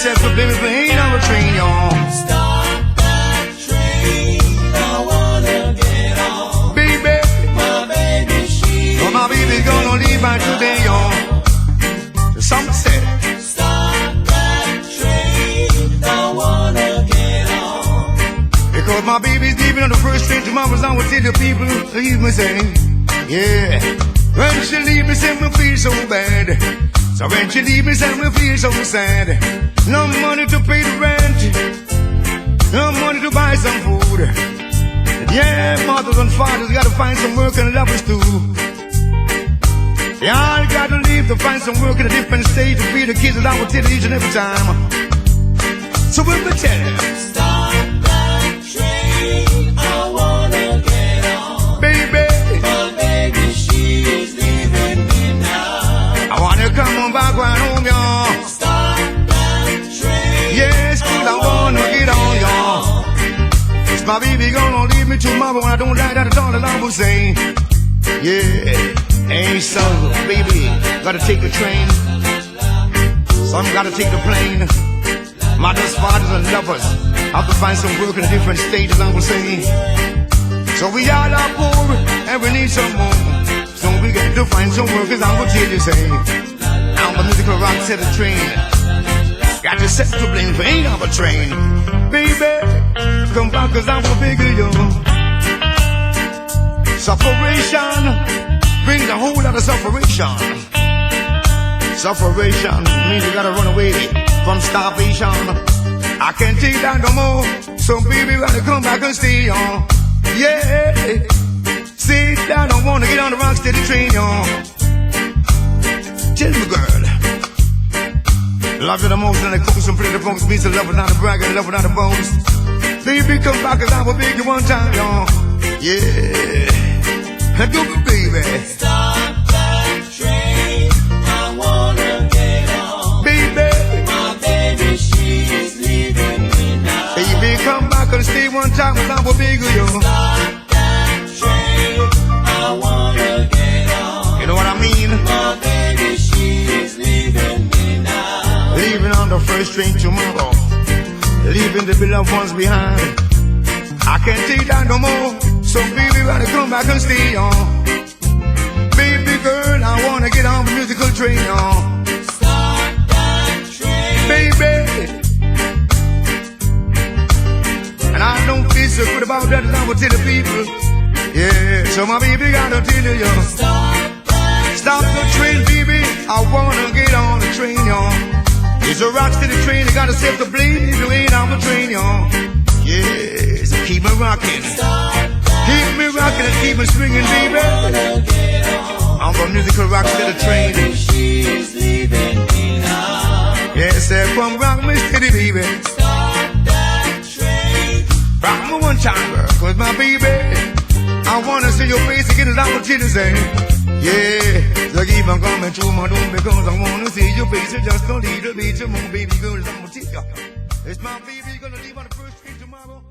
set for living for ain't on a train, y'all. Start that train, I wanna get on. Baby, My baby, oh, my baby gonna leave by today, y'all. Some said, start that train, I wanna get on. because my baby's leaving on the first train tomorrow, I will tell the people, leave me say, yeah. When she leave me, say me feel so bad. So when she leave me, say me feel so sad. No money to pay the rent, no money to buy some food. Yeah, mothers and fathers gotta find some work and lovers too. They all gotta leave to find some work in a different state to feed the kids that I will tell each and every time. So we'll be telling them, Start that train, I wanna get on. baby, My baby, she is leaving me now. I wanna come on back right home, y'all. Start that train. Yes, please, I wanna get on, y'all. It's my baby gonna leave me tomorrow, and I don't like that at all, and I will say, yeah. Hey, so, baby, gotta take the train. Some gotta take the plane. Mothers, fathers, and lovers have to find some work in a different state, as I will say. So we all are poor, and we need some more. So we got to find some work, as I will tell you, say. I'm a musical Rocksteady train. Got to set the blame for ain't on a train. Baby, come back, cause I'm a bigger, yo. Sufferation brings a whole lot of sufferation. Sufferation means you gotta run away from starvation. I can't take that no more, so baby, gotta come back and stay on. Yeah, say that I wanna get on the Rocksteady train, y'all. Tell me, girl, love you the most and the coast and play the folks, means to love it, not a brag, and love it, not a boast. Baby, come back, cause I will beg you one time, y'all. Yeah. Do it, baby. Start that train, I wanna get on. Baby, My baby, she is leaving me now. baby, come back and stay one time, cause I will beg you. Start that train, I wanna get on. You know what I mean? My baby, she is leaving me now. Leaving on the first train tomorrow, leaving the beloved ones behind. I can't take that no more, so baby, gotta come back and stay on. Baby girl, I wanna get on the musical train, on. Start that train. Baby, and I don't feel so good about that, and I will tell the people. Yeah, so my baby gotta tell you, yo. Stop the train, baby, I wanna get on the train, y'all. It's a Rocksteady train, you gotta set the blame if you ain't on the train, y'all. Yeah, so keep me rocking. Keep me rocking and keep me swinging, baby. I'm a musical Rocksteady train. She's leaving me now. Yes, come rock me steady, baby. Start that train. Rock me one time, girl, cause my baby, I wanna see your face again as I will tell you, say. Yeah, so keep on coming through my room because I wanna see your face just a little bit more, baby girl, I'm gonna tell you. It's my baby gonna leave on the first train tomorrow.